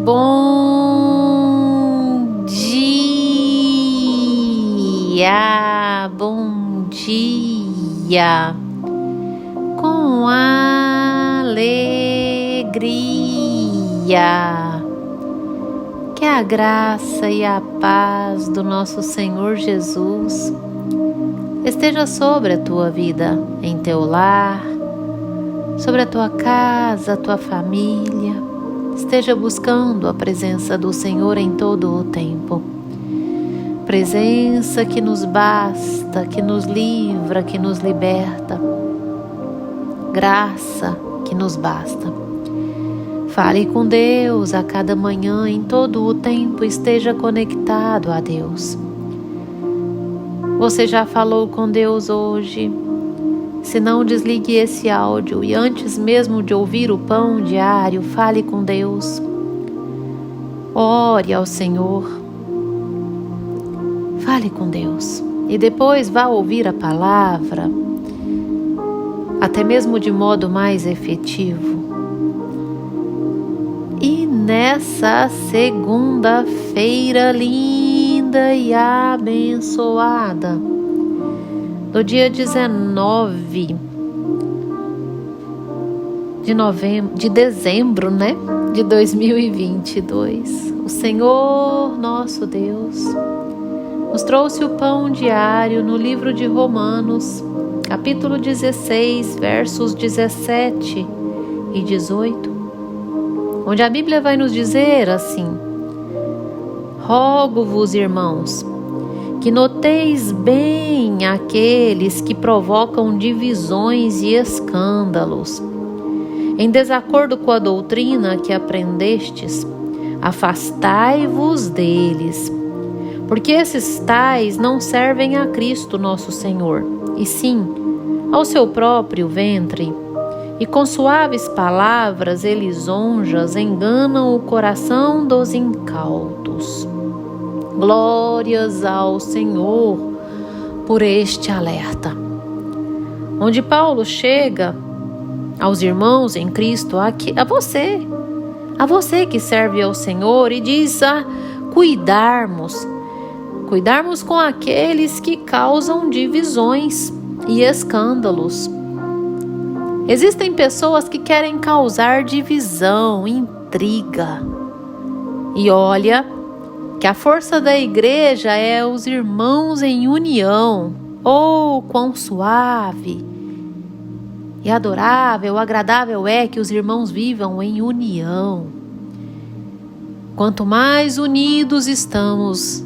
Bom dia, bom dia, com alegria, que a graça e a paz do nosso Senhor Jesus esteja sobre a tua vida, em teu lar, sobre a tua casa, a tua família. Esteja buscando a presença do Senhor em todo o tempo. Presença que nos basta, que nos livra, que nos liberta. Graça que nos basta. Fale com Deus a cada manhã, em todo o tempo, esteja conectado a Deus. Você já falou com Deus hoje? Se não, desligue esse áudio e antes mesmo de ouvir o pão diário, fale com Deus. Ore ao Senhor. Fale com Deus. E depois vá ouvir a palavra, até mesmo de modo mais efetivo. E nessa segunda-feira linda e abençoada, no dia 19 de dezembro, de 2022, o Senhor nosso Deus nos trouxe o pão diário no livro de Romanos, capítulo 16, versos 17 e 18, onde a Bíblia vai nos dizer assim: rogo-vos, irmãos, que noteis bem aqueles que provocam divisões e escândalos, em desacordo com a doutrina que aprendestes, afastai-vos deles, porque esses tais não servem a Cristo nosso Senhor, e sim ao seu próprio ventre, e com suaves palavras e lisonjas enganam o coração dos incautos. Glórias ao Senhor por este alerta, onde Paulo chega aos irmãos em Cristo, a você que serve ao Senhor, e diz a cuidarmos com aqueles que causam divisões e escândalos. Existem pessoas que querem causar divisão, intriga, e olha que a força da igreja é os irmãos em união. Oh, quão suave e adorável, agradável é que os irmãos vivam em união. Quanto mais unidos estamos,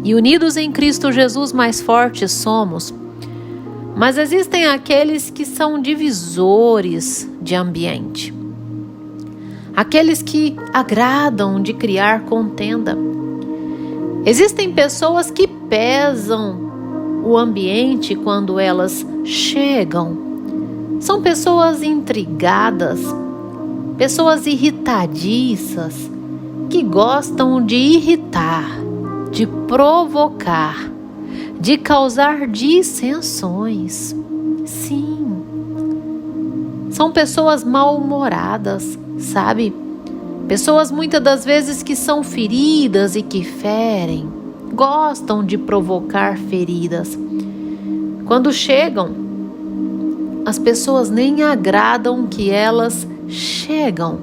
e unidos em Cristo Jesus, mais fortes somos. Mas existem aqueles que são divisores de ambiente, aqueles que agradam de criar contenda. Existem pessoas que pesam o ambiente quando elas chegam. São pessoas intrigadas, pessoas irritadiças, que gostam de irritar, de provocar, de causar dissensões. Sim, são pessoas mal-humoradas, sabe? Pessoas muitas das vezes que são feridas e que ferem, gostam de provocar feridas. Quando chegam, as pessoas nem agradam que elas chegam.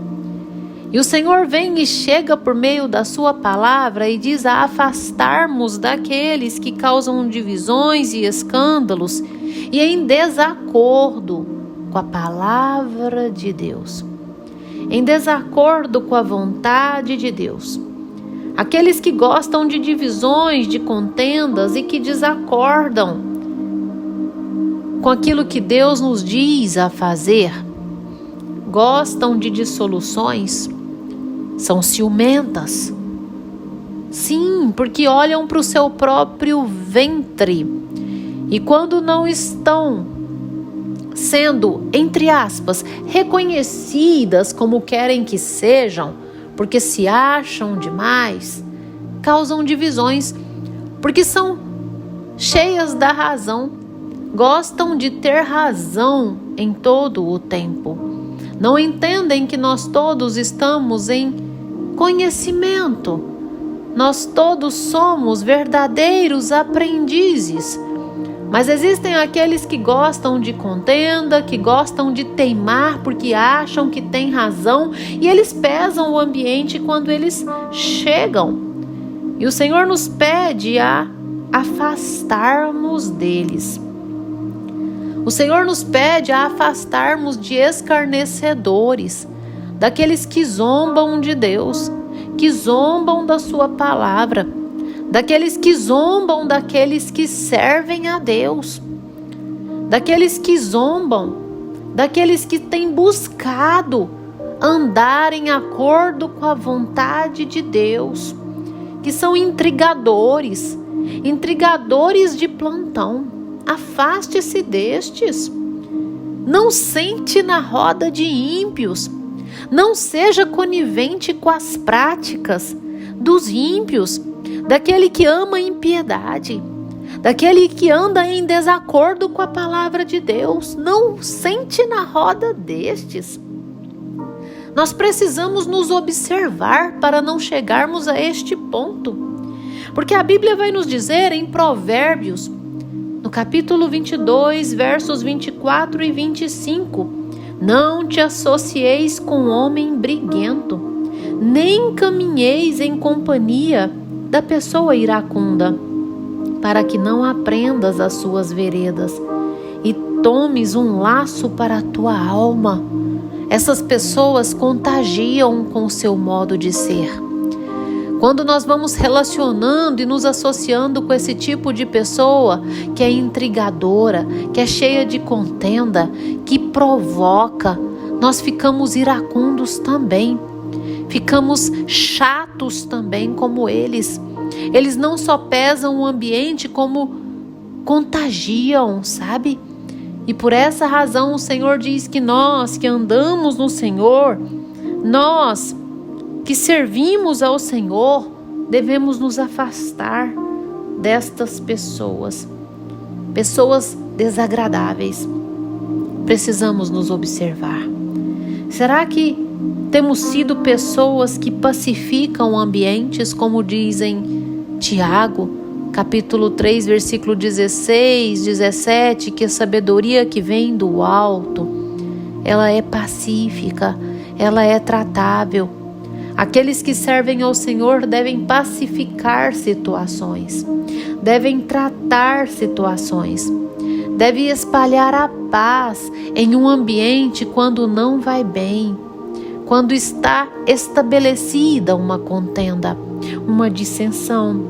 E o Senhor vem e chega por meio da sua palavra e diz a afastarmos daqueles que causam divisões e escândalos e em desacordo com a palavra de Deus, em desacordo com a vontade de Deus. Aqueles que gostam de divisões, de contendas e que desacordam com aquilo que Deus nos diz a fazer, gostam de dissoluções, são ciumentas. Sim, porque olham para o seu próprio ventre e quando não estão sendo, entre aspas, reconhecidas como querem que sejam, porque se acham demais, causam divisões, porque são cheias da razão, gostam de ter razão em todo o tempo. Não entendem que nós todos estamos em conhecimento. Nós todos somos verdadeiros aprendizes. Mas existem aqueles que gostam de contenda, que gostam de teimar porque acham que têm razão e eles pesam o ambiente quando eles chegam. E o Senhor nos pede a afastarmos deles. O Senhor nos pede a afastarmos de escarnecedores, daqueles que zombam de Deus, que zombam da sua palavra, daqueles que zombam daqueles que servem a Deus, daqueles que zombam, daqueles que têm buscado andar em acordo com a vontade de Deus, que são intrigadores de plantão. Afaste-se destes. Não sente na roda de ímpios. Não seja conivente com as práticas dos ímpios, daquele que ama a impiedade, daquele que anda em desacordo com a palavra de Deus. Não sente na roda destes. Nós precisamos nos observar para não chegarmos a este ponto. Porque a Bíblia vai nos dizer em Provérbios, no capítulo 22, versos 24 e 25, não te associeis com homem briguento, nem caminheis em companhia da pessoa iracunda, para que não aprendas as suas veredas e tomes um laço para a tua alma. Essas pessoas contagiam com o seu modo de ser. Quando nós vamos relacionando e nos associando com esse tipo de pessoa que é intrigadora, que é cheia de contenda, que provoca, nós ficamos iracundos também. Ficamos chatos também como eles. Eles não só pesam o ambiente, como contagiam, sabe? E por essa razão o Senhor diz que nós que andamos no Senhor, nós que servimos ao Senhor, devemos nos afastar destas pessoas desagradáveis. Precisamos nos observar. Será que temos sido pessoas que pacificam ambientes, como dizem Tiago, capítulo 3, versículo 16, 17, que a sabedoria que vem do alto, ela é pacífica, ela é tratável. Aqueles que servem ao Senhor devem pacificar situações, devem tratar situações, devem espalhar a paz em um ambiente quando não vai bem, quando está estabelecida uma contenda, uma dissensão,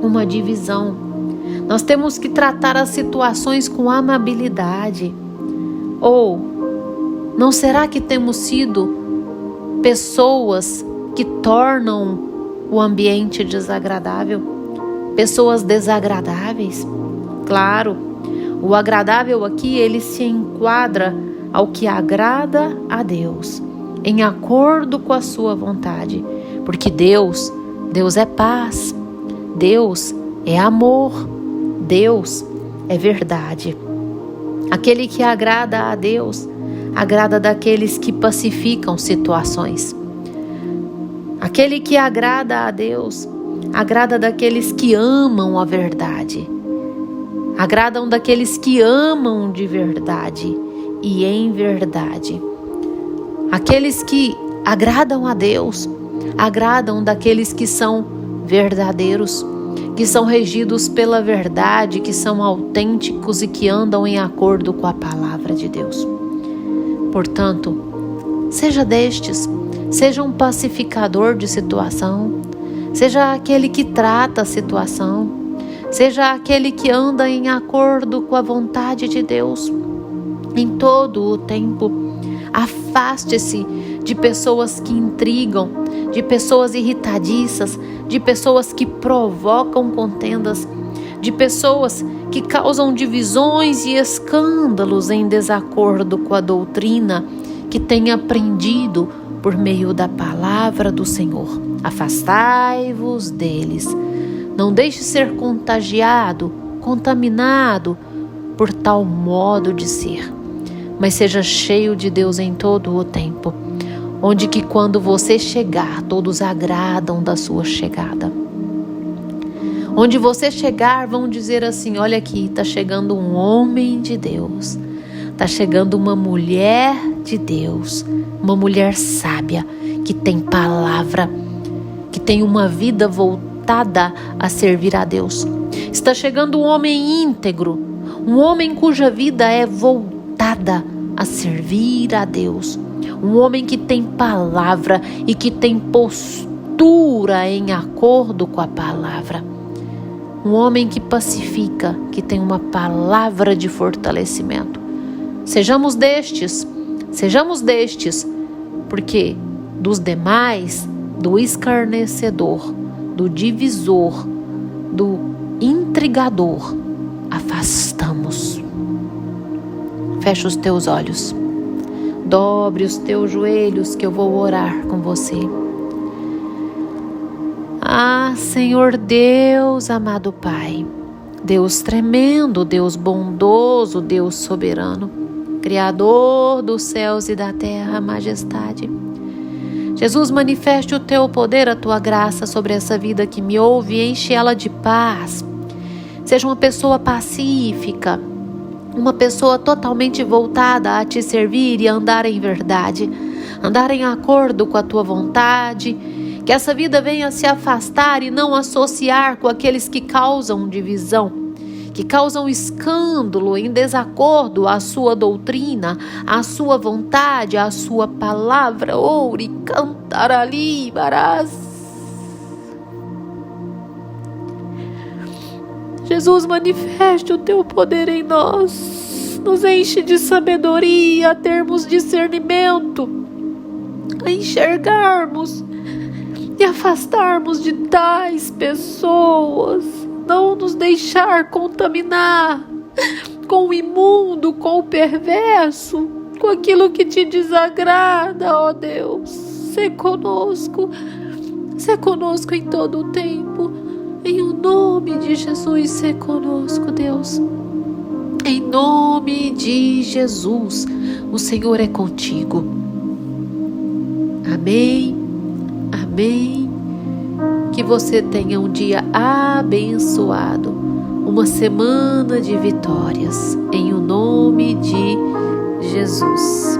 uma divisão. Nós temos que tratar as situações com amabilidade. Ou não será que temos sido pessoas que tornam o ambiente desagradável? Pessoas desagradáveis? Claro, o agradável aqui, ele se enquadra ao que agrada a Deus, em acordo com a sua vontade. Porque Deus é paz, Deus é amor, Deus é verdade. Aquele que agrada a Deus, agrada daqueles que pacificam situações. Aquele que agrada a Deus, agrada daqueles que amam a verdade. Agradam daqueles que amam de verdade e em verdade. Aqueles que agradam a Deus, agradam daqueles que são verdadeiros, que são regidos pela verdade, que são autênticos e que andam em acordo com a palavra de Deus. Portanto, seja destes, seja um pacificador de situação, seja aquele que trata a situação, seja aquele que anda em acordo com a vontade de Deus. Em todo o tempo, afaste-se de pessoas que intrigam, de pessoas irritadiças, de pessoas que provocam contendas, de pessoas que causam divisões e escândalos em desacordo com a doutrina que tem aprendido por meio da palavra do Senhor. Afastai-vos deles. Não deixe ser contagiado, contaminado por tal modo de ser, mas seja cheio de Deus em todo o tempo. onde que quando você chegar, todos agradam da sua chegada. Onde você chegar, vão dizer assim: olha aqui, está chegando um homem de Deus, está chegando uma mulher de Deus, uma mulher sábia, que tem palavra, que tem uma vida voltada a servir a Deus. Está chegando um homem íntegro, um homem cuja vida é voltada a servir a Deus. Um homem que tem palavra e que tem postura em acordo com a palavra. Um homem que pacifica, que tem uma palavra de fortalecimento. Sejamos destes, porque dos demais, do escarnecedor, do divisor, do intrigador, afastamos. Fecha os teus olhos, dobre os teus joelhos que eu vou orar com você. Ah, Senhor Deus, amado Pai, Deus tremendo, Deus bondoso, Deus soberano, Criador dos céus e da terra, majestade. Jesus, manifeste o teu poder, a tua graça sobre essa vida que me ouve e enche ela de paz. Seja uma pessoa pacífica, uma pessoa totalmente voltada a te servir e a andar em verdade, andar em acordo com a tua vontade. Que essa vida venha se afastar e não associar com aqueles que causam divisão, que causam escândalo, em desacordo à sua doutrina, à sua vontade, à sua palavra. Ouri cantarali varás. Jesus, manifeste o teu poder em nós, nos enche de sabedoria, a termos discernimento, a enxergarmos e afastarmos de tais pessoas, não nos deixar contaminar com o imundo, com o perverso, com aquilo que te desagrada, ó Deus. Sê conosco em todo o tempo, em o nome de Jesus, sê conosco, Deus. Em nome de Jesus, o Senhor é contigo. Amém. Amém. Que você tenha um dia abençoado, uma semana de vitórias, em o nome de Jesus.